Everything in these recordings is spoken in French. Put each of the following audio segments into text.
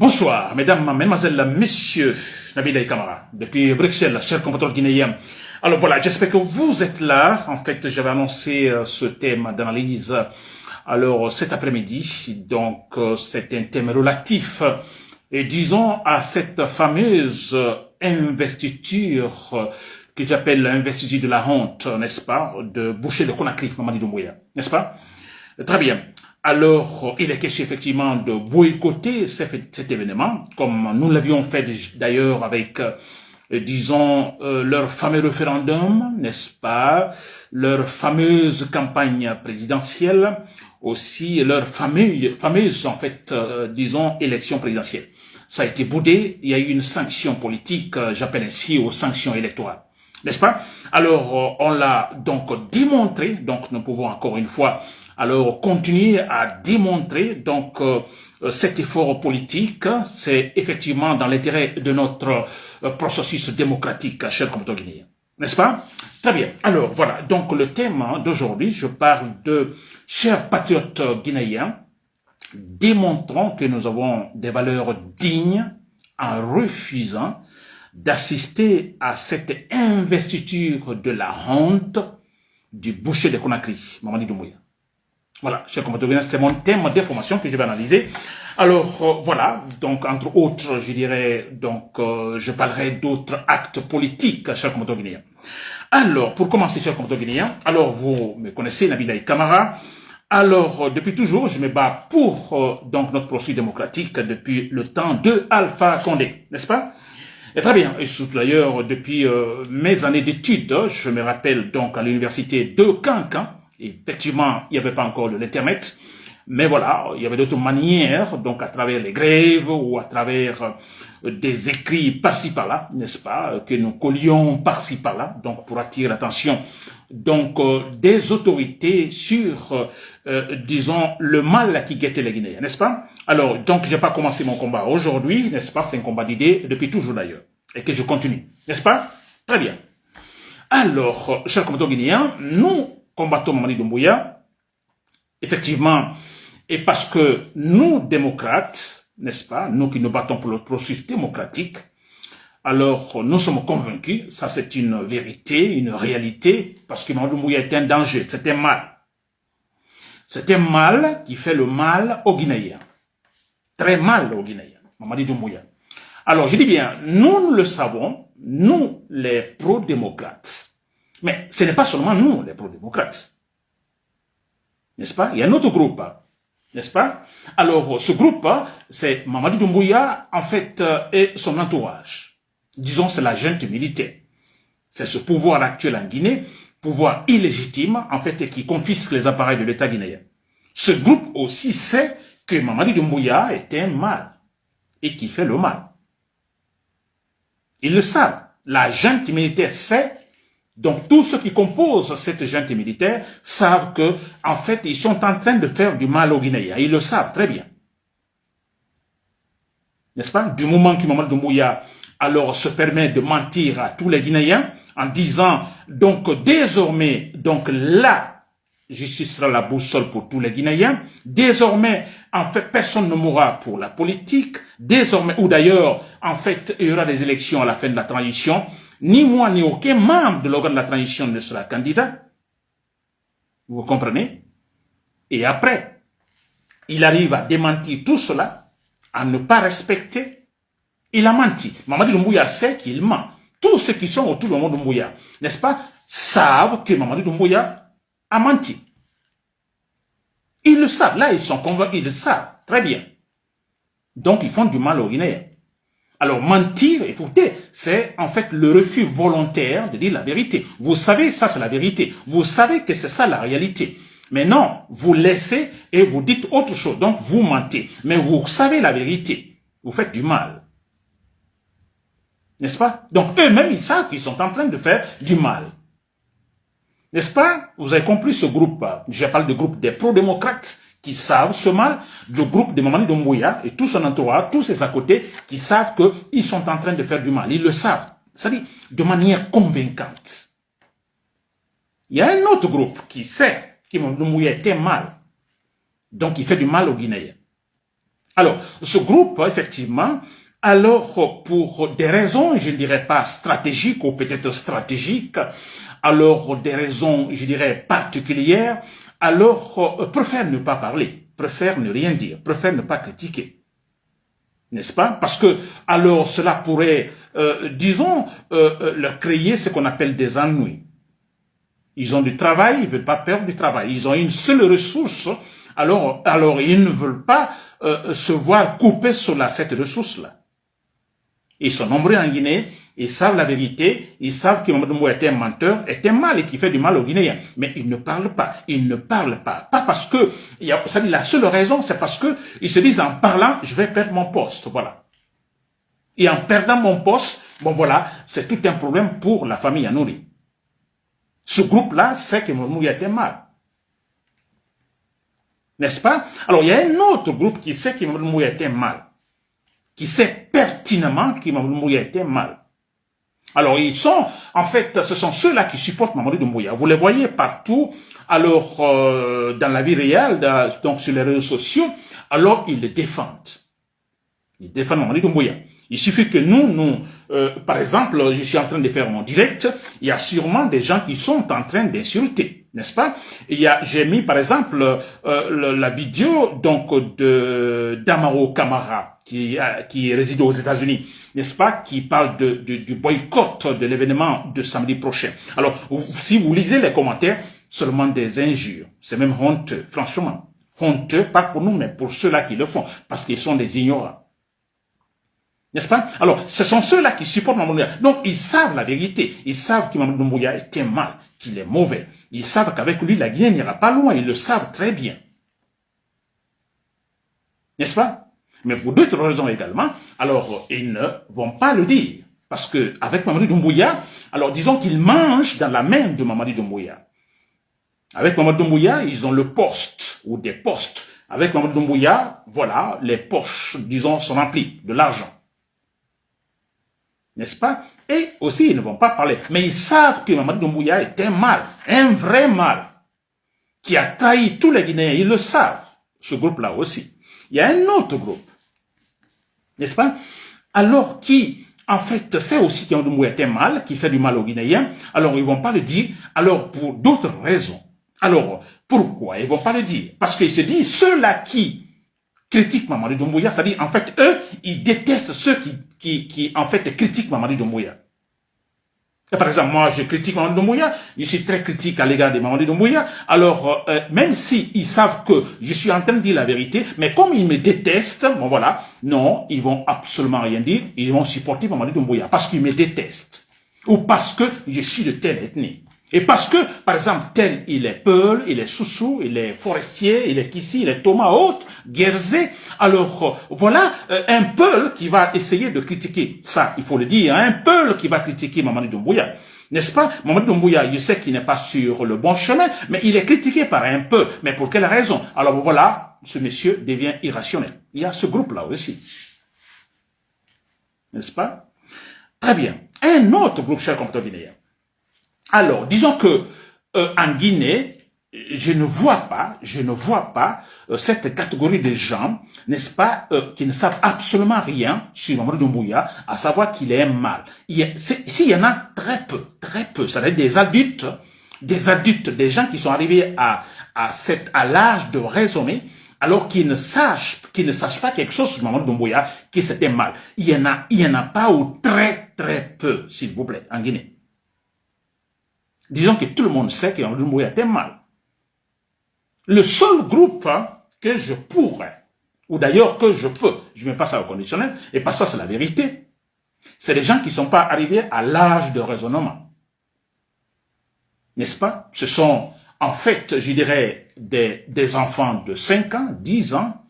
Bonsoir, mesdames, mesdemoiselles, messieurs, Nabil Kamara, depuis Bruxelles, chers compatriotes guinéens. Alors voilà, j'espère que vous êtes là. En fait, j'avais annoncé ce thème d'analyse. Alors cet après-midi, donc c'est un thème relatif, et disons à cette fameuse investiture que j'appelle l'investiture de la honte, n'est-ce pas, de Boucher de Conakry, Mamadi Doumbouya, n'est-ce pas? Très bien. Alors, il est question effectivement de boycotter cet événement, comme nous l'avions fait d'ailleurs avec, disons, leur fameux référendum, n'est-ce pas, leur fameuse campagne présidentielle, aussi leur fameuse en fait, disons, élection présidentielle. Ça a été boudé, il y a eu une sanction politique, j'appelle ainsi aux sanctions électorales. N'est-ce pas? Alors, on l'a donc démontré, donc nous pouvons encore une fois alors continuer à démontrer donc cet effort politique, c'est effectivement dans l'intérêt de notre processus démocratique, chers compatriotes guinéens. N'est-ce pas? Très bien. Alors voilà, donc le thème d'aujourd'hui, je parle de chers patriotes guinéens, démontrons que nous avons des valeurs dignes en refusant d'assister à cette investiture de la honte du Boucher de Conakry, Mamadi Doumbouya. Voilà, chers compatriotes, c'est mon thème d'information que je vais analyser. Alors, voilà, donc entre autres, je dirais, donc je parlerai d'autres actes politiques, chers compatriotes guinéens. Alors, pour commencer, chers compatriotes guinéens, alors vous me connaissez, Nabil Kamara. Alors, depuis toujours, je me bats pour donc notre processus démocratique depuis le temps de Alpha Condé, n'est-ce pas? Et très bien, et surtout d'ailleurs, depuis mes années d'études, je me rappelle donc à l'université de Cancan, effectivement, il n'y avait pas encore de l'internet, mais voilà, il y avait d'autres manières, donc à travers les grèves ou à travers des écrits par-ci par-là, n'est-ce pas, que nous collions par-ci par-là, donc pour attirer l'attention donc des autorités sur, disons, le mal qui guettait les Guinéens, n'est-ce pas? Alors, donc, je n'ai pas commencé mon combat aujourd'hui, n'est-ce pas? C'est un combat d'idées depuis toujours d'ailleurs, et que je continue, n'est-ce pas? Très bien. Alors, chers compatriotes guinéens, nous combattons Mamadi Doumbouya, effectivement, et parce que nous, démocrates, n'est-ce pas, nous qui nous battons pour le processus démocratique, alors nous sommes convaincus, ça c'est une vérité, une réalité, parce que Mamadi Doumbouya est un danger, c'est un mal. C'est un mal qui fait le mal aux Guinéens. Très mal aux Guinéens, Mamadi Doumbouya. Alors je dis bien, nous le savons, nous les pro-démocrates. Mais ce n'est pas seulement nous, les pro-démocrates. N'est-ce pas? Il y a un autre groupe, n'est-ce pas? Alors, ce groupe, c'est Mamadi Doumbouya, en fait, et son entourage. Disons, c'est la junte militaire. C'est ce pouvoir actuel en Guinée, pouvoir illégitime, en fait, qui confisque les appareils de l'État guinéen. Ce groupe aussi sait que Mamadi Doumbouya est un mal, et qui fait le mal. Ils le savent. La junte militaire sait. Donc, tous ceux qui composent cette junte militaire savent que, en fait, ils sont en train de faire du mal aux Guinéens. Ils le savent très bien. N'est-ce pas? Du moment que Mamadi Doumbouya, alors, se permet de mentir à tous les Guinéens en disant, donc, désormais, donc, la justice sera la boussole pour tous les Guinéens. Désormais, en fait, personne ne mourra pour la politique. Désormais, ou d'ailleurs, en fait, il y aura des élections à la fin de la transition. Ni moi, ni aucun membre de l'organe de la transition ne sera candidat. Vous comprenez? Et après, il arrive à démentir tout cela, à ne pas respecter. Il a menti. Mamadi Doumbouya sait qu'il ment. Tous ceux qui sont autour de Mamadi Doumbouya, n'est-ce pas, savent que Mamadi Doumbouya a menti. Ils le savent. Là, ils sont convaincus, ils le savent. Très bien. Donc, ils font du mal aux Guinéens. Alors, mentir, écoutez, c'est en fait le refus volontaire de dire la vérité. Vous savez, ça c'est la vérité. Vous savez que c'est ça la réalité. Mais non, vous laissez et vous dites autre chose. Donc, vous mentez. Mais vous savez la vérité. Vous faites du mal. N'est-ce pas? Donc, eux-mêmes, ils savent qu'ils sont en train de faire du mal. N'est-ce pas? Vous avez compris ce groupe. Je parle du groupe des pro-démocrates qui savent ce mal, le groupe de Mamadi Doumbouya et tout son entourage, tous ses à côté, qui savent qu'ils sont en train de faire du mal. Ils le savent. C'est-à-dire de manière convaincante. Il y a un autre groupe qui sait que Mamadi Doumbouya est un mal. Donc, il fait du mal aux Guinéens. Alors, ce groupe, effectivement, alors pour des raisons, je ne dirais pas stratégiques ou peut-être stratégiques, alors des raisons, je dirais, particulières, alors préfère ne pas parler, préfère ne rien dire, préfère ne pas critiquer. N'est-ce pas? Parce que alors cela pourrait, disons, leur créer ce qu'on appelle des ennuis. Ils ont du travail, ils ne veulent pas perdre du travail. Ils ont une seule ressource, alors ils ne veulent pas se voir couper sur cette ressource-là. Ils sont nombreux en Guinée, ils savent la vérité, ils savent que Mamadou Mboya est un menteur, est un mal et qui fait du mal aux Guinéens. Mais ils ne parlent pas, ils ne parlent pas. Pas parce que, la seule raison, c'est parce que ils se disent en parlant, je vais perdre mon poste, voilà. Et en perdant mon poste, bon voilà, c'est tout un problème pour la famille à nourrir. Ce groupe-là sait que Mamadou Mboya est un mal. N'est-ce pas? Alors, il y a un autre groupe qui sait que Mamadou Mboya est un mal. Qui sait pertinemment que Mamadou Mboya était mal. Alors, ils sont, en fait, ce sont ceux-là qui supportent Mamadou Doumbouya. Vous les voyez partout, alors, dans la vie réelle, donc sur les réseaux sociaux, alors ils les défendent. Ils défendent Mamadou Doumbouya. Il suffit que nous, par exemple, je suis en train de faire mon direct, il y a sûrement des gens qui sont en train d'insulter, n'est-ce pas? J'ai mis, par exemple, la vidéo, donc, d'Amaro Camara, qui réside aux États-Unis, n'est-ce pas, qui parle du boycott de l'événement de samedi prochain. Alors, si vous lisez les commentaires, seulement des injures. C'est même honteux, franchement. Honteux, pas pour nous, mais pour ceux-là qui le font, parce qu'ils sont des ignorants. N'est-ce pas? Alors, ce sont ceux-là qui supportent Mamadou Doumbouya. Donc, ils savent la vérité. Ils savent que Mamadou Doumbouya est un mal, qu'il est mauvais. Ils savent qu'avec lui, la Guinée n'ira pas loin. Ils le savent très bien. N'est-ce pas? Mais pour d'autres raisons également, alors ils ne vont pas le dire. Parce que avec Mamadou Doumbouya, alors disons qu'ils mangent dans la main de Mamadou Doumbouya. Avec Mamadou Doumbouya, ils ont le poste ou des postes. Avec Mamadou Doumbouya, voilà, les poches, disons, sont remplies de l'argent. N'est-ce pas? Et aussi, ils ne vont pas parler. Mais ils savent que Mamadou Doumbouya est un mal, un vrai mal, qui a trahi tous les Guinéens. Ils le savent, ce groupe-là aussi. Il y a un autre groupe, n'est-ce pas? Alors qui, en fait, sait aussi qu'il y a un mal, qui fait du mal aux Guinéens, alors ils ne vont pas le dire, alors pour d'autres raisons. Alors, pourquoi ils ne vont pas le dire? Parce qu'ils se disent, ceux-là qui critiquent Mamadou Doumbouya, c'est-à-dire, en fait, eux, ils détestent ceux qui en fait, critiquent Mamadou Doumbouya. Par exemple, moi, je critique Mamadou Doumbouya, je suis très critique à l'égard de Mamadou Doumbouya, alors, même s'ils savent que je suis en train de dire la vérité, mais comme ils me détestent, bon voilà, non, ils vont absolument rien dire, ils vont supporter Mamadou Doumbouya, parce qu'ils me détestent, ou parce que je suis de telle ethnie. Et parce que, par exemple, tel, il est Peul, il est Soussou, il est Forestier, il est Kissi, il est Thomas Haute, Guerzé. Alors, voilà un Peul qui va essayer de critiquer, ça, il faut le dire, un Peul qui va critiquer Mamadou Doumbouya. N'est-ce pas? Mamadou Doumbouya, je sais qu'il n'est pas sur le bon chemin, mais il est critiqué par un Peul. Mais pour quelle raison? Alors voilà, ce monsieur devient irrationnel. Il y a ce groupe-là aussi. N'est-ce pas? Très bien. Un autre groupe, chers compatriotes guinéens. Alors, disons que en Guinée, je ne vois pas cette catégorie de gens, n'est-ce pas, qui ne savent absolument rien sur Mamadou Doumbouya, à savoir qu'il est un mal. S'il y en a très peu, ça veut dire des adultes, des gens qui sont arrivés à l'âge de raisonner, alors qu'ils ne sachent pas quelque chose sur Mamadou Doumbouya, qui c'était mal. Il y en a pas ou très peu, s'il vous plaît, en Guinée. Disons que tout le monde sait que Mamadou Doumbouya était mal. Le seul groupe que je pourrais, ou d'ailleurs que je peux, je mets pas ça au conditionnel, et pas ça c'est la vérité, c'est les gens qui ne sont pas arrivés à l'âge de raisonnement. N'est-ce pas? Ce sont, en fait, je dirais, des enfants de 5 ans, 10 ans,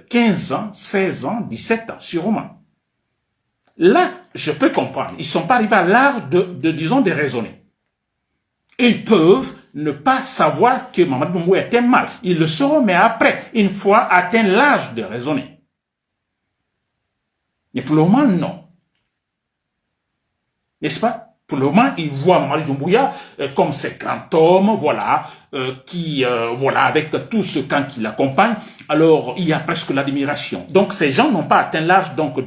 15 ans, 16 ans, 17 ans, sûrement. Là, je peux comprendre. Ils ne sont pas arrivés à l'âge disons, de raisonner. Ils peuvent ne pas savoir que Mamadou Doumbouya était mal. Ils le sauront, mais après, une fois atteint l'âge de raisonner. Mais pour le moment, non. N'est-ce pas? Pour le moment, il voit Mamadi Doumbouya comme ce grand homme, voilà, voilà, avec tout ce camp qui l'accompagne. Alors, il y a presque l'admiration. Donc, ces gens n'ont pas atteint l'âge, donc,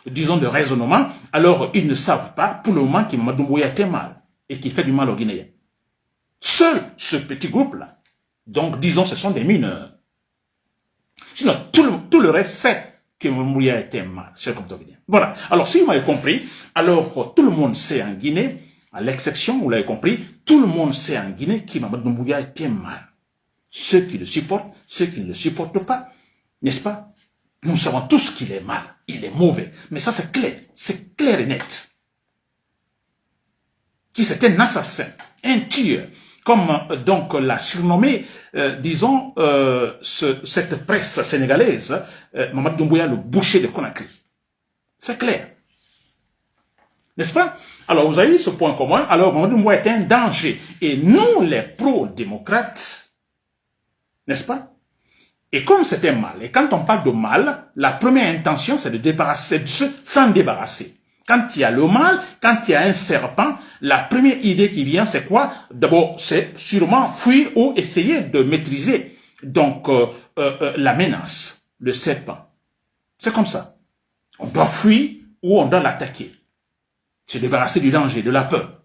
disons, de raisonnement. Alors, ils ne savent pas, pour le moment, que Mamadi Doumbouya était mal et qu'il fait du mal aux Guinéens. Seul ce petit groupe-là, donc, disons, ce sont des mineurs. Sinon, tout le reste sait que Doumbouya était mal, cher compatriotes guinéens. Voilà. Alors, si vous m'avez compris, alors tout le monde sait en Guinée, à l'exception, vous l'avez compris, tout le monde sait en Guinée que Mamadi Doumbouya était mal. Ceux qui le supportent, ceux qui ne le supportent pas, n'est-ce pas? Nous savons tous qu'il est mal, il est mauvais. Mais ça, c'est clair et net. Qui c'est un assassin, un tueur, comme donc l'a surnommé, disons, cette presse sénégalaise, Mamadi Doumbouya, le boucher de Conakry. C'est clair. N'est-ce pas? Alors, vous avez ce point commun. Alors, Mamadi Doumbouya est un danger. Et nous, les pro-démocrates, n'est-ce pas? Et comme c'est un mal, et quand on parle de mal, la première intention, c'est de s'en débarrasser. Quand il y a le mal, quand il y a un serpent, la première idée qui vient, c'est quoi? D'abord, c'est sûrement fuir ou essayer de maîtriser donc la menace, le serpent. C'est comme ça. On doit fuir ou on doit l'attaquer. Se débarrasser du danger, de la peur.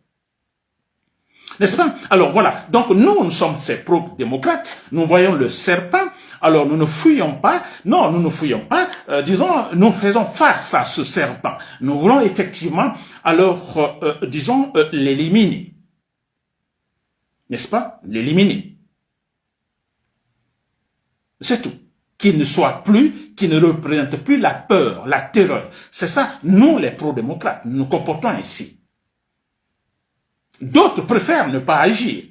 N'est-ce pas? Alors voilà, donc nous sommes ces pro-démocrates, nous voyons le serpent, alors nous ne fuyons pas, non, nous ne fuyons pas, disons, nous faisons face à ce serpent. Nous voulons effectivement, alors, disons, l'éliminer. N'est-ce pas? L'éliminer. C'est tout. Qu'il ne soit plus, qu'il ne représente plus la peur, la terreur. C'est ça, nous les pro-démocrates, nous nous comportons ainsi. D'autres préfèrent ne pas agir.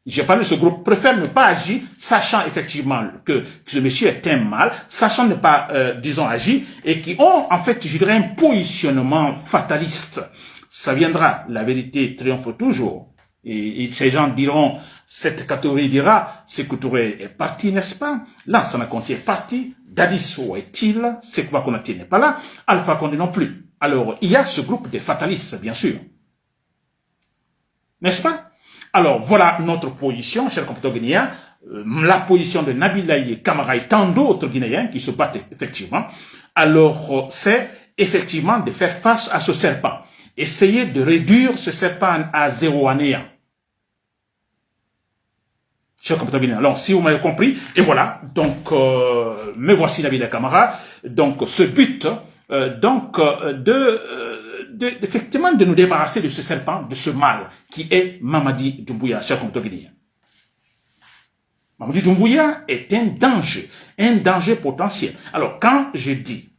J'ai parlé de ce groupe, préfèrent ne pas agir, sachant effectivement que ce monsieur est un mal, sachant ne pas, disons, agir, et qui ont, en fait, je dirais, un positionnement fataliste. Ça viendra, la vérité triomphe toujours. Et ces gens diront, cette catégorie dira, Sékou Touré est parti, n'est-ce pas? Lansana Conté est parti, Dadisso est-il? Sékou Konaté n'est pas là, Alpha Condé non plus. Alors, il y a ce groupe de fatalistes, bien sûr. N'est-ce pas? Alors, voilà notre position, chers compatriotes guinéens, la position de Nabilaye Camara et tant d'autres Guinéens qui se battent effectivement. Alors, c'est effectivement de faire face à ce serpent. Essayer de réduire ce serpent à zéro, à néant. Chers compatriotes guinéens, alors, si vous m'avez compris, et voilà, donc, me voici Nabilaye Camara, donc, ce but, effectivement de nous débarrasser de ce serpent, de ce mal, qui est Mamadi Doumbouya, cher compatriotes guinéens. Mamadi Doumbouya est un danger potentiel. Alors, quand je dis,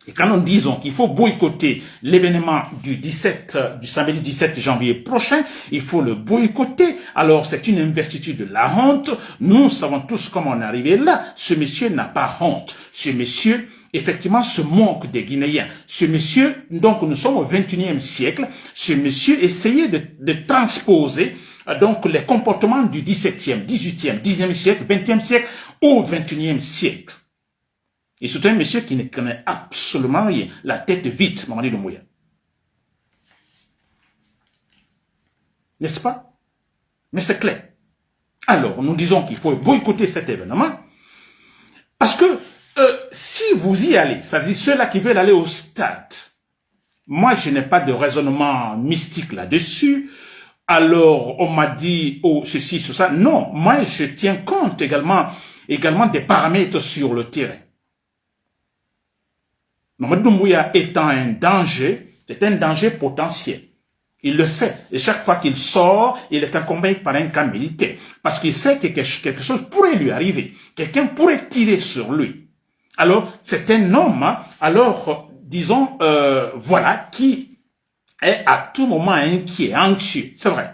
et quand nous disons qu'il faut boycotter l'événement du samedi 17 janvier prochain, il faut le boycotter. Alors, c'est une investiture de la honte. Nous savons tous comment on est arrivé là. Ce monsieur n'a pas honte. Ce monsieur, effectivement, se moque des Guinéens. Ce monsieur, donc, nous sommes au XXIe siècle. Ce monsieur essayait de transposer, donc, les comportements du XVIIe, XVIIIe, XIXe siècle, XXe siècle au XXIe siècle. Et c'est un monsieur qui ne connaît absolument rien. La tête vide, Mamadi Doumbouya. N'est-ce pas? Mais c'est clair. Alors, nous disons qu'il faut boycotter cet événement. Parce que si vous y allez, ça veut dire ceux-là qui veulent aller au stade, moi je n'ai pas de raisonnement mystique là-dessus. Alors, on m'a dit, oh, ceci, ça. Non, moi je tiens compte également des paramètres sur le terrain. Mamadi Doumbouya étant un danger, c'est un danger potentiel. Il le sait. Et chaque fois qu'il sort, il est accompagné par un camp militaire. Parce qu'il sait que quelque chose pourrait lui arriver. Quelqu'un pourrait tirer sur lui. Alors, c'est un homme, alors, disons, voilà, qui est à tout moment inquiet, anxieux. C'est vrai.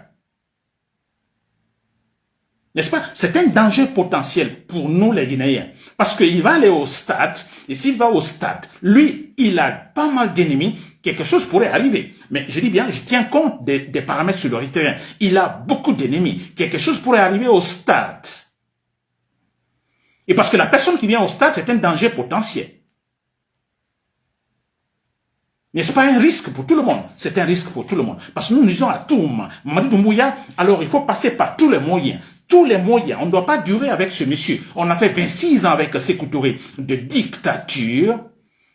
N'est-ce pas? C'est un danger potentiel pour nous les Guinéens. Parce qu'il va aller au stade, et s'il va au stade, lui, il a pas mal d'ennemis, quelque chose pourrait arriver. Mais je dis bien, je tiens compte des paramètres sur le terrain. Il a beaucoup d'ennemis, quelque chose pourrait arriver au stade. Et parce que la personne qui vient au stade, c'est un danger potentiel. N'est-ce pas un risque pour tout le monde? C'est un risque pour tout le monde. Parce que nous disons à tout moment, Mamadi Doumbouya, alors il faut passer par tous les moyens. Tous les moyens. On ne doit pas durer avec ce monsieur. On a fait 26 ans avec Sékou Touré de dictature.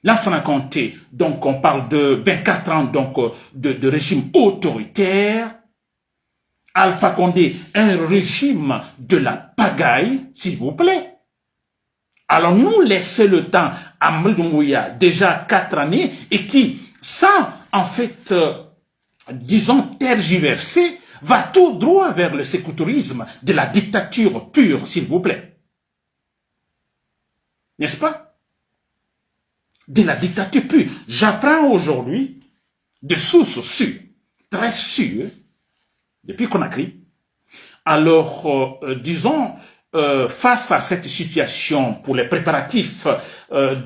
Lansana Conté, donc on parle de 24 ans donc de régime autoritaire. Alpha Condé, un régime de la pagaille, s'il vous plaît. Alors nous laisser le temps à Mamadi Doumbouya, déjà 4 années, et qui, sans en fait, disons, tergiverser, va tout droit vers le sécoutourisme de la dictature pure, s'il vous plaît. N'est-ce pas? De la dictature pure. J'apprends aujourd'hui de sources sûres, très sûres, depuis Conakry. Alors, disons, face à cette situation, pour les préparatifs,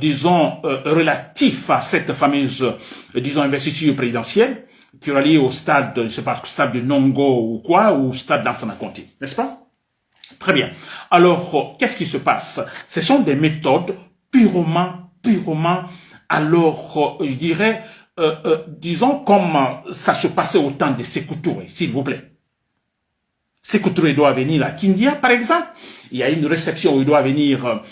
disons, relatifs à cette fameuse, disons, investiture présidentielle, qui aura lieu au stade, je ne sais pas, stade de Nongo ou quoi, ou stade Lansana Conté, n'est-ce pas? Très bien. Alors, qu'est-ce qui se passe? Ce sont des méthodes purement, alors, je dirais, disons, comme ça se passait au temps de Sékou Touré, s'il vous plaît. Sékou Touré doit venir à Kindia, par exemple. Il y a une réception où il doit venir,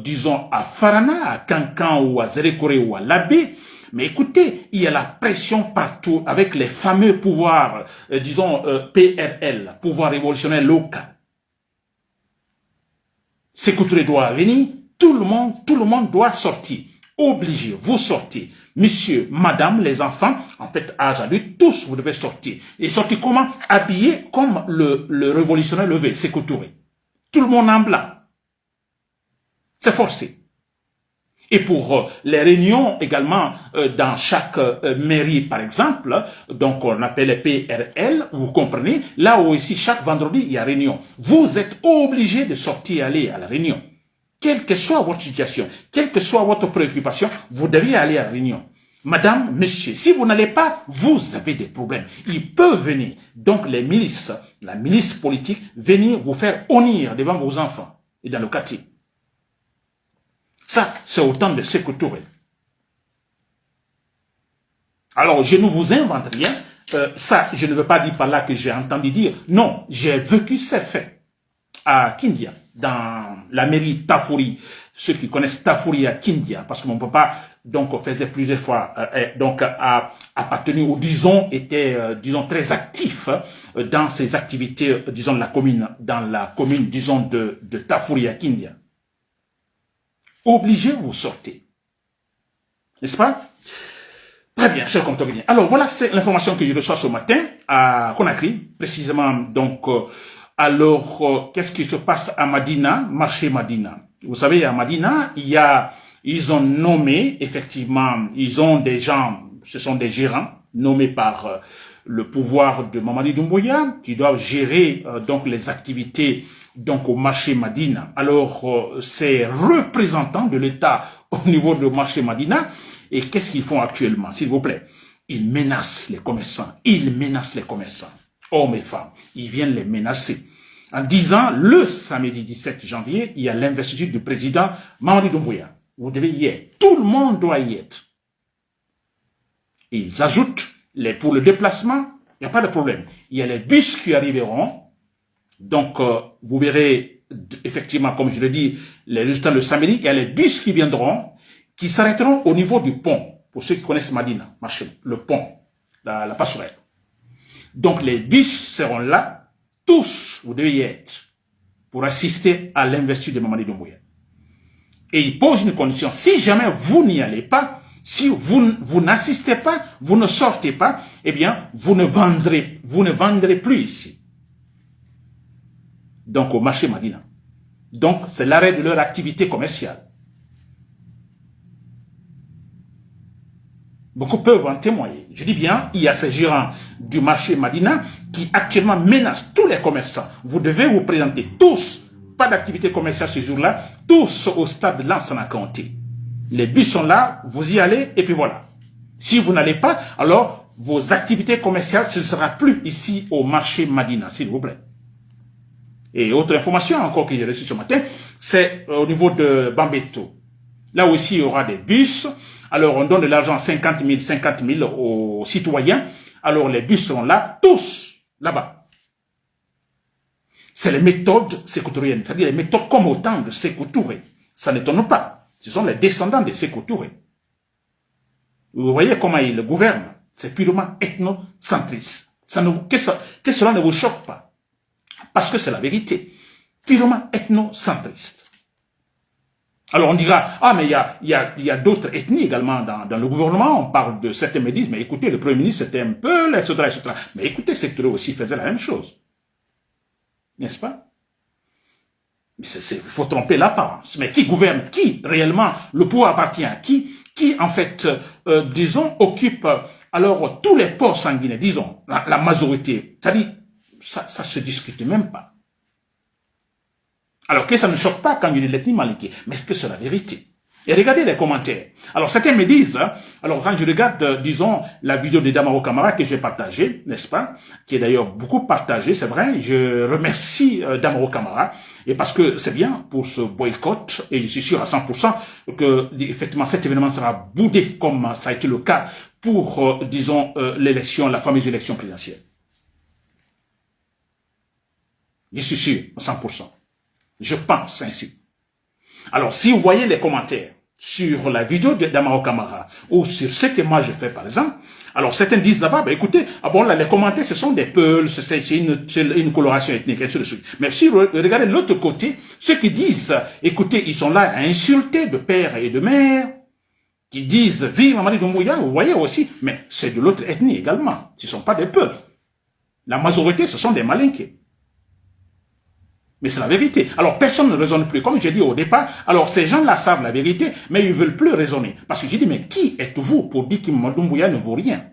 disons, à Farana, à Kankan ou à Zérékoré ou à Labé. Mais écoutez, il y a la pression partout avec les fameux pouvoirs, disons, PRL, pouvoir révolutionnaire local. Sékou Touré doit venir, tout le monde doit sortir. Obligé, vous sortez. Monsieur, madame, les enfants, en fait, âge adulte, tous, vous devez sortir. Et sortir comment? Habillé comme le révolutionnaire levé, Sékou Touré. Tout le monde en blanc. C'est forcé. Et pour les réunions également, dans chaque mairie, par exemple, donc on appelle les PRL, vous comprenez, là où ici, chaque vendredi, il y a réunion. Vous êtes obligé de sortir et aller à la réunion. Quelle que soit votre situation, quelle que soit votre préoccupation, vous devez aller à la réunion. Madame, monsieur, si vous n'allez pas, vous avez des problèmes. Il peut venir, donc les milices, la milice politique, venir vous faire honneur devant vos enfants et dans le quartier. Ça, c'est autant de Sékou Touré. Alors, je ne vous invente rien. Ça, je ne veux pas dire par là que j'ai entendu dire. Non, j'ai vécu ces faits à Kindia, dans la mairie Tafouri. Ceux qui connaissent Tafouri à Kindia, parce que mon papa, donc, faisait plusieurs fois, donc, a appartenu ou, disons, était, disons, très actif dans ses activités, disons, dans la commune, disons, de Tafouri à Kindia. Obligé, vous sortez. N'est-ce pas? Très bien, cher comptable. Alors, voilà, c'est l'information que je reçois ce matin à Conakry, précisément, donc, alors, qu'est-ce qui se passe à Madina, marché Madina? Vous savez, à Madina, ils ont nommé, effectivement, ils ont des gens, ce sont des gérants, nommés par le pouvoir de Mamadi Doumbouya, qui doivent gérer, donc, les activités, donc, au marché Madina. Alors, ces représentants de l'État au niveau du marché Madina, et qu'est-ce qu'ils font actuellement, s'il vous plaît? Ils menacent les commerçants. Ils menacent les commerçants, hommes et femmes. Ils viennent les menacer. En disant, le samedi 17 janvier, il y a l'investiture du président Mamadi Doumbouya. Vous devez y être. Tout le monde doit y être. Et ils ajoutent, pour le déplacement, il n'y a pas de problème. Il y a les bus qui arriveront. Donc, vous verrez, effectivement, comme je l'ai dit, les résultats le samedi. Il y a les bus qui viendront, qui s'arrêteront au niveau du pont. Pour ceux qui connaissent Madina, le pont, la passerelle. Donc, les bus seront là. Tous, vous devez y être pour assister à l'investiture de Mamadi Doumbouya. Et il pose une condition. Si jamais vous n'y allez pas, si vous n'assistez pas, vous ne sortez pas, eh bien, vous ne vendrez plus ici. Donc, au marché Madina. Donc, c'est l'arrêt de leur activité commerciale. Beaucoup peuvent en témoigner. Je dis bien, il y a ces gérants du marché Madina qui actuellement menacent tous les commerçants. Vous devez vous présenter tous, pas d'activité commerciale ce jour-là, tous au stade de Lansana Conté. Les bus sont là, vous y allez, et puis voilà. Si vous n'allez pas, alors vos activités commerciales, ce ne sera plus ici au marché Madina, s'il vous plaît. Et autre information encore que j'ai reçue ce matin, c'est au niveau de Bambeto. Là aussi, il y aura des bus. Alors, on donne de l'argent 50 000 aux citoyens. Alors, les bus seront là, tous, là-bas. C'est les méthodes sécouturiennes, c'est-à-dire les méthodes comme au temps de Sékou Touré. Ça n'étonne pas. Ce sont les descendants de Sékou Touré. Vous voyez comment il gouverne. C'est purement ethnocentriste. Que cela ne vous choque pas. Parce que c'est la vérité. Purement ethnocentriste. Alors on dira, ah mais il y a d'autres ethnies également dans le gouvernement, on parle de certains médis, mais écoutez, le Premier ministre c'était un peu, etc., etc. Mais écoutez, Sékou Touré aussi faisait la même chose. N'est-ce pas? Il faut tromper l'apparence. Mais qui gouverne? Qui réellement le pouvoir appartient à qui? Qui en fait, disons, occupe alors tous les ports sanguinés, disons, la majorité. C'est-à-dire, ça se discute même pas. Alors que ça ne choque pas quand il dit l'ethnie malinké, mais est-ce que c'est la vérité? Et regardez les commentaires. Alors certains me disent, alors quand je regarde, disons, la vidéo de Damaro Camara que j'ai partagée, n'est-ce pas, qui est d'ailleurs beaucoup partagée, c'est vrai, je remercie Damaro Camara, et parce que c'est bien pour ce boycott, et je suis sûr à 100% que effectivement cet événement sera boudé comme ça a été le cas pour, disons, l'élection, la fameuse élection présidentielle. Je suis sûr à 100%. Je pense ainsi. Alors, si vous voyez les commentaires sur la vidéo d'Amaro Camara ou sur ce que moi je fais, par exemple, alors certains disent là-bas, ben écoutez, ah bon, là, les commentaires, ce sont des peuls, c'est une coloration ethnique, et ainsi de suite. Mais si vous regardez de l'autre côté, ceux qui disent, écoutez, ils sont là à insulter de père et de mère, qui disent, vive Mamadi Doumbouya, vous voyez aussi, mais c'est de l'autre ethnie également. Ce ne sont pas des peuples. La majorité, ce sont des malinqués. Mais c'est la vérité. Alors, personne ne raisonne plus. Comme j'ai dit au départ, alors ces gens-là savent la vérité, mais ils ne veulent plus raisonner. Parce que j'ai dit, mais qui êtes-vous pour dire que Mamadou Doumbouya ne vaut rien?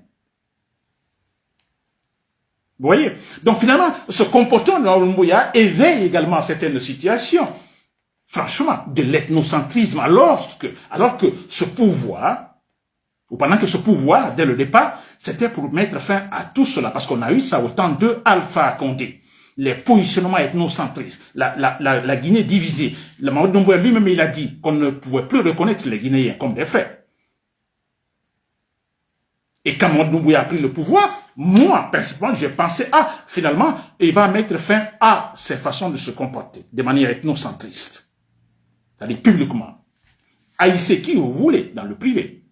Vous voyez? Donc finalement, ce comportement de Mamadou Doumbouya éveille également certaines situations. Franchement, de l'ethnocentrisme, alors que ce pouvoir, ou pendant que ce pouvoir, dès le départ, c'était pour mettre fin à tout cela. Parce qu'on a eu ça au temps de Alpha Condé. Les positionnements ethnocentristes, la Guinée divisée. Le Mamadou Doumbouya lui-même, il a dit qu'on ne pouvait plus reconnaître les Guinéens comme des frères. Et quand Mamadou Doumbouya a pris le pouvoir, moi, principalement, j'ai pensé, finalement, il va mettre fin à ces façons de se comporter, de manière ethnocentriste. C'est-à-dire publiquement. Haïssez qui vous voulez, dans le privé.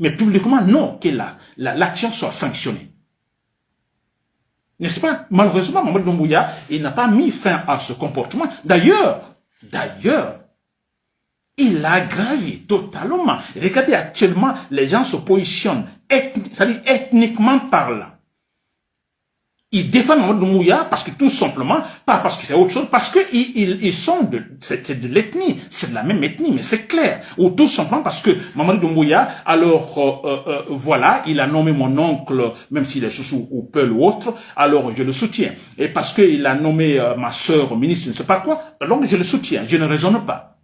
Mais publiquement, non, que l'action soit sanctionnée. N'est-ce pas? Malheureusement, Mamadou Doumbouya, il n'a pas mis fin à ce comportement. D'ailleurs, il a aggravé totalement. Regardez actuellement, les gens se positionnent, c'est-à-dire ethniquement parlant. Ils défendent Mamadou Doumbouya parce que tout simplement, pas parce que c'est autre chose, parce que ils sont c'est de l'ethnie, c'est de la même ethnie, mais c'est clair. Ou tout simplement parce que Mamadou Doumbouya, alors voilà, il a nommé mon oncle, même s'il est chouchou ou peul ou autre, alors je le soutiens. Et parce qu'il a nommé ma sœur ministre, je ne sais pas quoi, alors je le soutiens, je ne raisonne pas.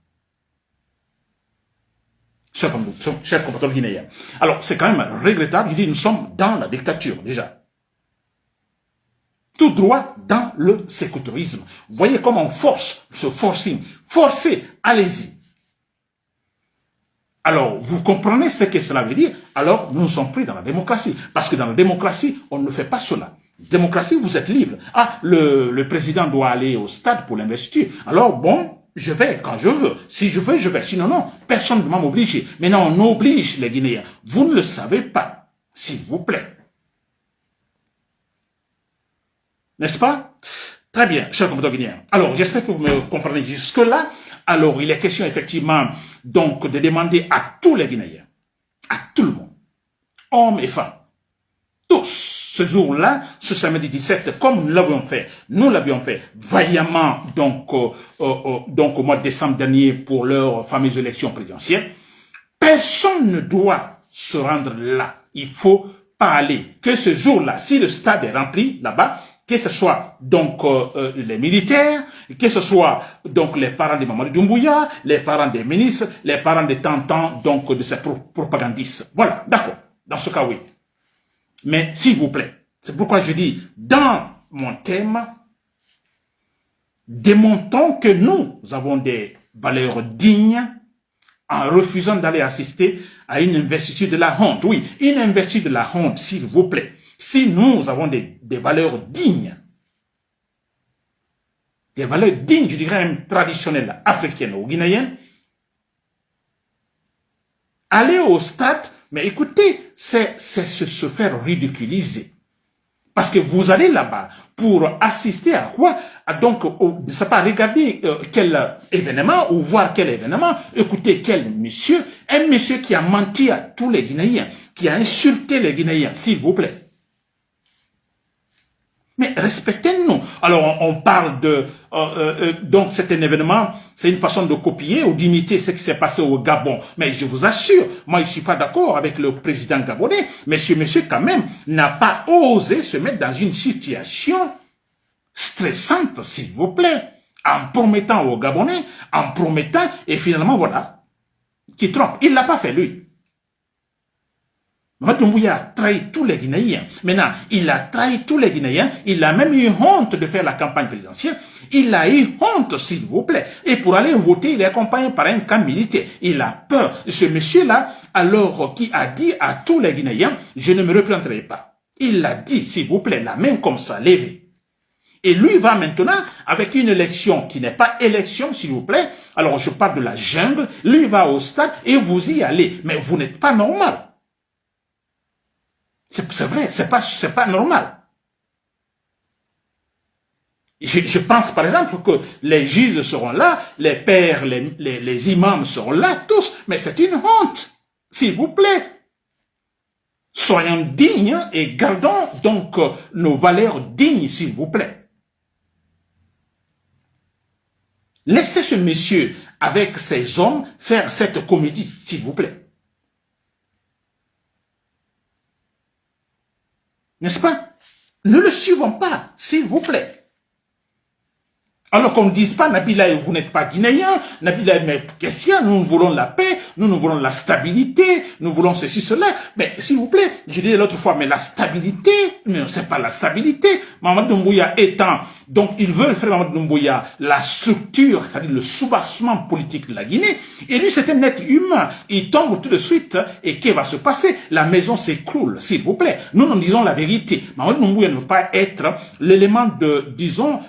Chers compatriotes guinéens. Alors c'est quand même regrettable, je dis, nous sommes dans la dictature déjà. Tout droit dans le sécoutorisme. Vous voyez comment on force, ce forcing. Forcez, allez-y. Alors, vous comprenez ce que cela veut dire? Alors, nous sommes pris dans la démocratie. Parce que dans la démocratie, on ne fait pas cela. Démocratie, vous êtes libre. Le président doit aller au stade pour l'investiture. Alors, bon, je vais quand je veux. Si je veux, je vais. Sinon, non, personne ne va m'obliger. Maintenant, on oblige les Guinéens. Vous ne le savez pas, s'il vous plaît. N'est-ce pas? Très bien, chers compatriotes guinéens. Alors, j'espère que vous me comprenez jusque-là. Alors, il est question effectivement donc de demander à tous les Guinéens, à tout le monde, hommes et femmes, tous, ce jour-là, ce samedi 17, comme nous l'avions fait vaillamment donc au mois de décembre dernier pour leur fameuse élection présidentielle. Personne ne doit se rendre là. Il faut pas aller. Que ce jour-là, si le stade est rempli là-bas, que ce soit donc les militaires, que ce soit donc les parents de Mamadou Doumbouya, les parents des ministres, les parents des tantans donc de ces propagandistes. Voilà, d'accord. Dans ce cas, oui. Mais s'il vous plaît, c'est pourquoi je dis, dans mon thème, démontons que nous avons des valeurs dignes en refusant d'aller assister à une investiture de la honte. Oui, une investiture de la honte, s'il vous plaît. Si nous avons des valeurs dignes, je dirais même traditionnelles, africaines ou guinéennes, aller au stade, mais écoutez, c'est se faire ridiculiser. Parce que vous allez là-bas pour assister à quoi? Donc, ne sais pas, regarder quel événement ou voir quel événement, écouter quel monsieur, un monsieur qui a menti à tous les Guinéens, qui a insulté les Guinéens, s'il vous plaît. Mais respectez-nous. Alors, on parle de... donc, c'est un événement, c'est une façon de copier ou d'imiter ce qui s'est passé au Gabon. Mais je vous assure, moi, je ne suis pas d'accord avec le président gabonais. Mais ce monsieur, quand même, n'a pas osé se mettre dans une situation stressante, s'il vous plaît, en promettant aux Gabonais, en promettant, et finalement, voilà, qui trompe. Il ne l'a pas fait, lui. Mamadou Doumbouya a trahi tous les Guinéens. Maintenant, il a trahi tous les Guinéens. Il a même eu honte de faire la campagne présidentielle. Il a eu honte, s'il vous plaît. Et pour aller voter, il est accompagné par un camp militaire. Il a peur. Ce monsieur-là, alors, qui a dit à tous les Guinéens, je ne me représenterai pas. Il l'a dit, s'il vous plaît, la main comme ça, levée. Et lui va maintenant, avec une élection qui n'est pas élection, s'il vous plaît, alors je parle de la jungle, lui va au stade et vous y allez. Mais vous n'êtes pas normal. C'est vrai, c'est pas normal. Je pense par exemple que les juges seront là, les pères, les imams seront là, tous, mais c'est une honte, s'il vous plaît. Soyons dignes et gardons donc nos valeurs dignes, s'il vous plaît. Laissez ce monsieur avec ses hommes faire cette comédie, s'il vous plaît. N'est-ce pas? Ne le suivons pas, s'il vous plaît. Alors qu'on ne dise pas, Nabila, vous n'êtes pas guinéen, Nabila, mais qu'est-ce qu'il y a? Nous voulons la paix, nous voulons la stabilité, nous voulons ceci, cela. Mais s'il vous plaît, je disais l'autre fois, mais la stabilité, mais c'est pas la stabilité. Mamadou Doumbouya étant, donc ils veulent faire Mamadou Doumbouya la structure, c'est-à-dire le soubassement politique de la Guinée. Et lui, c'est un être humain. Il tombe tout de suite, et qu'est-ce qui va se passer? La maison s'écroule, s'il vous plaît. Nous disons la vérité. Mamadou Doumbouya ne veut pas être l'élément de, disons,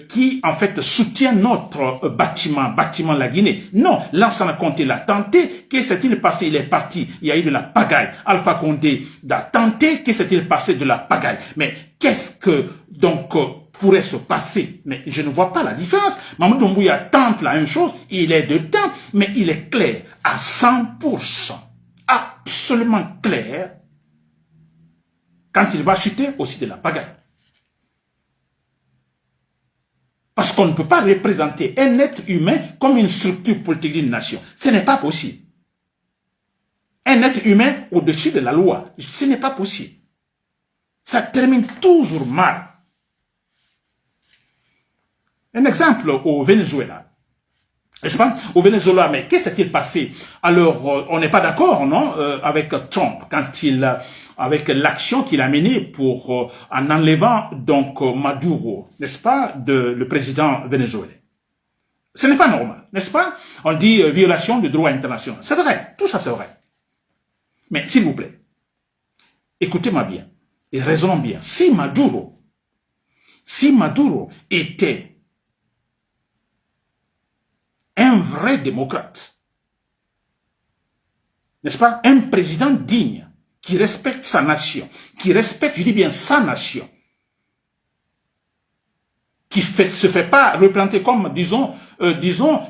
qui, en fait, soutient notre bâtiment la Guinée. Non, Lansana Conté l'a tenté. Qu'est-ce qui s'est-il passé? Il est parti. Il y a eu de la pagaille. Alpha Condé l'a tenté. Qu'est-ce qui s'est-il passé? De la pagaille. Mais qu'est-ce que, donc, pourrait se passer? Mais je ne vois pas la différence. Mamadou Doumbouya tente la même chose. Il est dedans, mais il est clair à 100%. Absolument clair. Quand il va chuter aussi de la pagaille. Parce qu'on ne peut pas représenter un être humain comme une structure politique d'une nation. Ce n'est pas possible. Un être humain au-dessus de la loi, ce n'est pas possible. Ça termine toujours mal. Un exemple au Venezuela. N'est-ce pas? Au Venezuela, mais qu'est-ce qui s'est passé? Alors, on n'est pas d'accord, non, avec Trump, quand avec l'action qu'il a menée pour, en enlevant, donc, Maduro, n'est-ce pas, le président vénézuélien. Ce n'est pas normal, n'est-ce pas? On dit violation du droit international. C'est vrai, tout ça c'est vrai. Mais, s'il vous plaît, écoutez-moi bien, et raisonnons bien. Si Maduro était un vrai démocrate, n'est-ce pas? Un président digne, qui respecte sa nation, qui respecte, je dis bien, sa nation, qui se fait pas représenter comme, disons,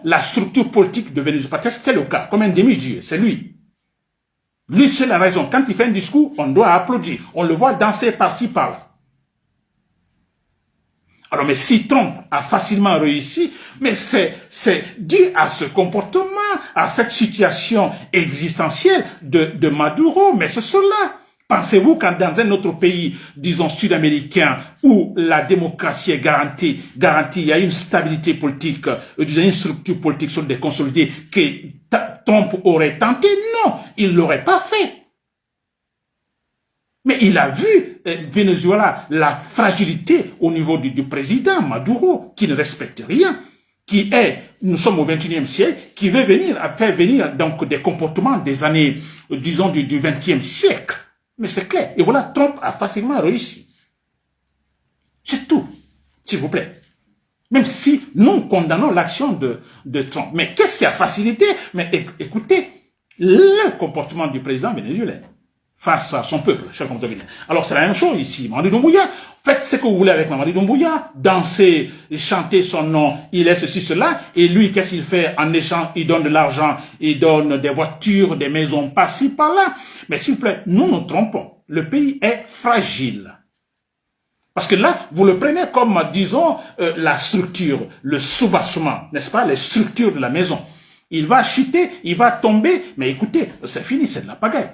la structure politique de Venezuela. Peut-être c'était le cas, comme un demi-dieu, c'est lui. Lui, c'est la raison. Quand il fait un discours, on doit applaudir. On le voit danser par-ci, par-là. Alors, mais si Trump a facilement réussi, mais c'est dû à ce comportement, à cette situation existentielle de Maduro, mais c'est cela. Pensez-vous quand dans un autre pays, disons sud-américain, où la démocratie est garantie, il y a une stabilité politique, une structure politique sur des consolidés, que Trump aurait tenté? Non, il ne l'aurait pas fait. Mais il a vu, Venezuela, la fragilité au niveau du président Maduro, qui ne respecte rien. nous sommes au 21e siècle, qui veut faire venir donc des comportements des années, disons, du 20e siècle. Mais c'est clair. Et voilà, Trump a facilement réussi. C'est tout, s'il vous plaît. Même si nous condamnons l'action de Trump. Mais qu'est-ce qui a facilité? Mais écoutez, le comportement du président vénézuélien face à son peuple, cher compatriotes. Alors c'est la même chose ici. Mamadi Doumbouya, faites ce que vous voulez avec Mamadi Doumbouya, dansez, chantez son nom, il est ceci, cela, et lui, qu'est-ce qu'il fait en échange? Il donne de l'argent, il donne des voitures, des maisons par-ci, par-là. Mais s'il vous plaît, nous nous trompons. Le pays est fragile. Parce que là, vous le prenez comme, disons, la structure, le soubassement, n'est-ce pas, les structures de la maison. Il va chuter, il va tomber, mais écoutez, c'est fini, c'est de la pagaille.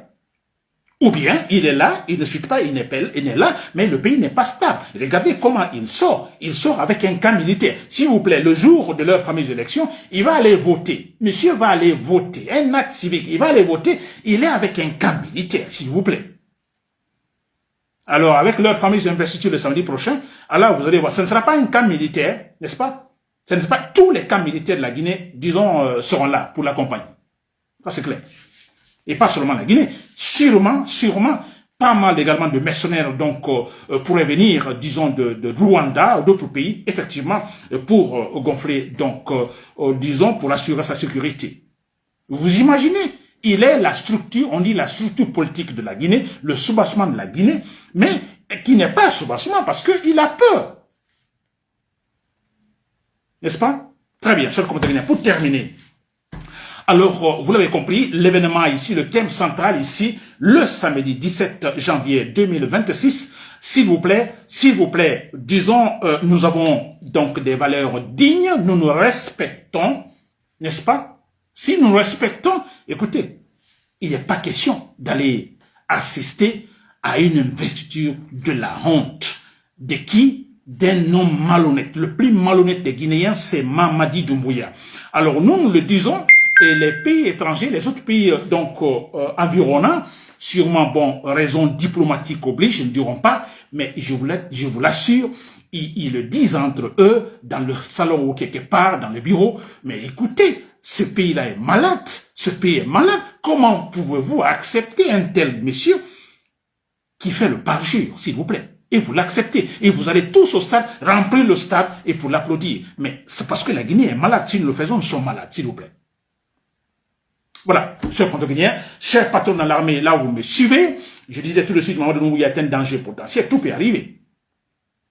Ou bien, il est là, il ne chute pas, il n'est là, mais le pays n'est pas stable. Regardez comment il sort. Il sort avec un camp militaire. S'il vous plaît, le jour de leur fameuse élection, il va aller voter. Monsieur va aller voter. Un acte civique, il va aller voter. Il est avec un camp militaire, s'il vous plaît. Alors, avec leur fameuse investiture le samedi prochain, alors vous allez voir, ce ne sera pas un camp militaire, n'est-ce pas? Ce ne sera pas tous les camps militaires de la Guinée, disons, seront là pour l'accompagner. Ça, c'est clair. Et pas seulement la Guinée, sûrement, pas mal également de mercenaires donc pourraient venir, disons, de Rwanda ou d'autres pays, effectivement, pour gonfler, donc, disons, pour assurer sa sécurité. Vous imaginez, il est la structure, on dit la structure politique de la Guinée, le soubassement de la Guinée, mais qui n'est pas soubassement parce qu'il a peur. N'est-ce pas? Très bien, chers compatriotes, pour terminer. Alors, vous l'avez compris, l'événement ici, le thème central ici, le samedi 17 janvier 2026, s'il vous plaît, disons, nous avons donc des valeurs dignes, nous nous respectons, n'est-ce pas? Si nous respectons, écoutez, il n'est pas question d'aller assister à une investiture de la honte. De qui? D'un homme malhonnête. Le plus malhonnête des Guinéens, c'est Mamadi Doumbouya. Alors, nous le disons, et les pays étrangers, les autres pays donc environnants, sûrement, bon, raison diplomatique oblige, ils ne diront pas, mais je vous l'assure, ils le disent entre eux, dans le salon ou quelque part, dans le bureau, mais écoutez, ce pays-là est malade, ce pays est malade, comment pouvez-vous accepter un tel monsieur qui fait le parjure, s'il vous plaît? Et vous l'acceptez, et vous allez tous au stade, remplir le stade, et pour l'applaudir. Mais c'est parce que la Guinée est malade, si nous le faisons, nous sommes malades, s'il vous plaît. Voilà, chers Guinéens, chers patrons dans l'armée, là où vous me suivez, je disais tout de suite, Mamadi Doumbouya est un danger potentiel, tout peut arriver.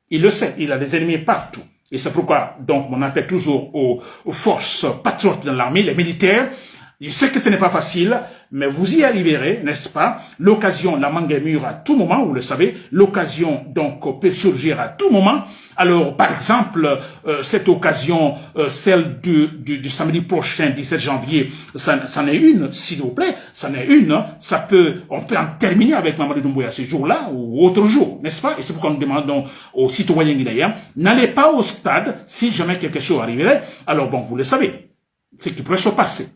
Il le sait, il a des ennemis partout. Et c'est pourquoi, donc, on appelle toujours aux forces patriotes dans l'armée, les militaires. Je sais que ce n'est pas facile, mais vous y arriverez, n'est-ce pas? L'occasion, la mangue est mûre à tout moment, vous le savez. L'occasion, donc, peut surgir à tout moment. Alors, par exemple, cette occasion, celle du samedi prochain, 17 janvier, ça est une, s'il vous plaît, ça n'est une. On peut en terminer avec Mamadi Doumbouya ce jour-là ou autre jour, n'est-ce pas? Et c'est pourquoi nous demandons aux citoyens guinéens, n'allez pas au stade si jamais quelque chose arriverait. Alors bon, vous le savez, ce qui pourrait se passer.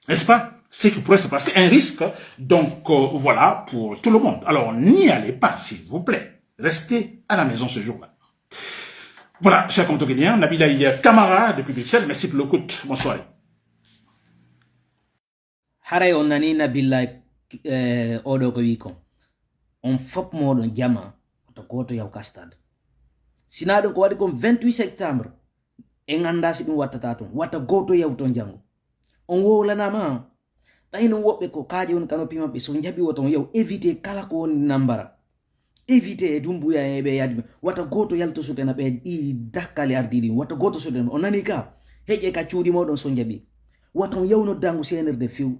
N'est-ce pas? Ce qui pourrait se passer, un risque, donc voilà, pour tout le monde. Alors n'y allez pas, s'il vous plaît. Restez à la maison ce jour-là. Voilà, chers compatriotes, Nabila Camara depuis Bruxelles, merci pour l'écoute. Bonsoir. Haray on nani Nabila odo ko wi kon. On fop modon jama to goto yaw kastad. Sinado ko wadi kon 28 septembre e nganda si dum wattata ton. Wata goto yaw ton jango. On wolanama tayno wobbe ko kaaje on kanopi mabbe so jabi woton yow éviter kala ko woni nambara éviter Doumbouya e be yadime wata goto yalto sutena be I dakkale ardidi wata goto sutena on nani ka heje ka ciudi modon so jabi waton yawno dangu senerde few